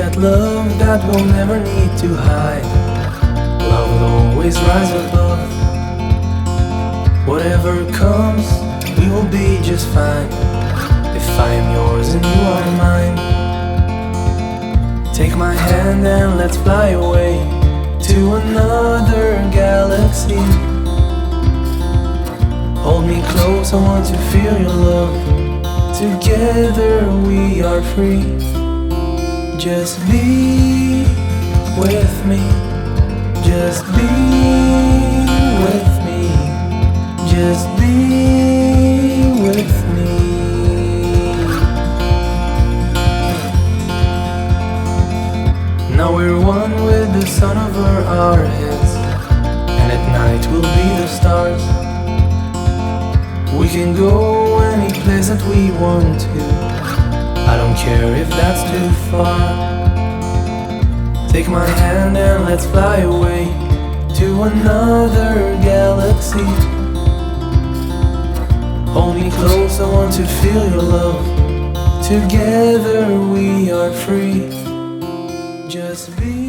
that love that we'll never need to hide. Love will always rise above. Whatever comes, we will be just fine. If I am yours and you are mine, take my hand and let's fly away to another galaxy. Hold me close, I want to feel your love. Together we are free. Just be with me. Just be with me. Just be with me. Now we're one with the sun over our heads, and at night we'll be the stars. We can go any place that we want to. I don't care if that's too far. Take my hand and let's fly away to another galaxy. Hold me close, I want to feel your love. Together we are free. Just be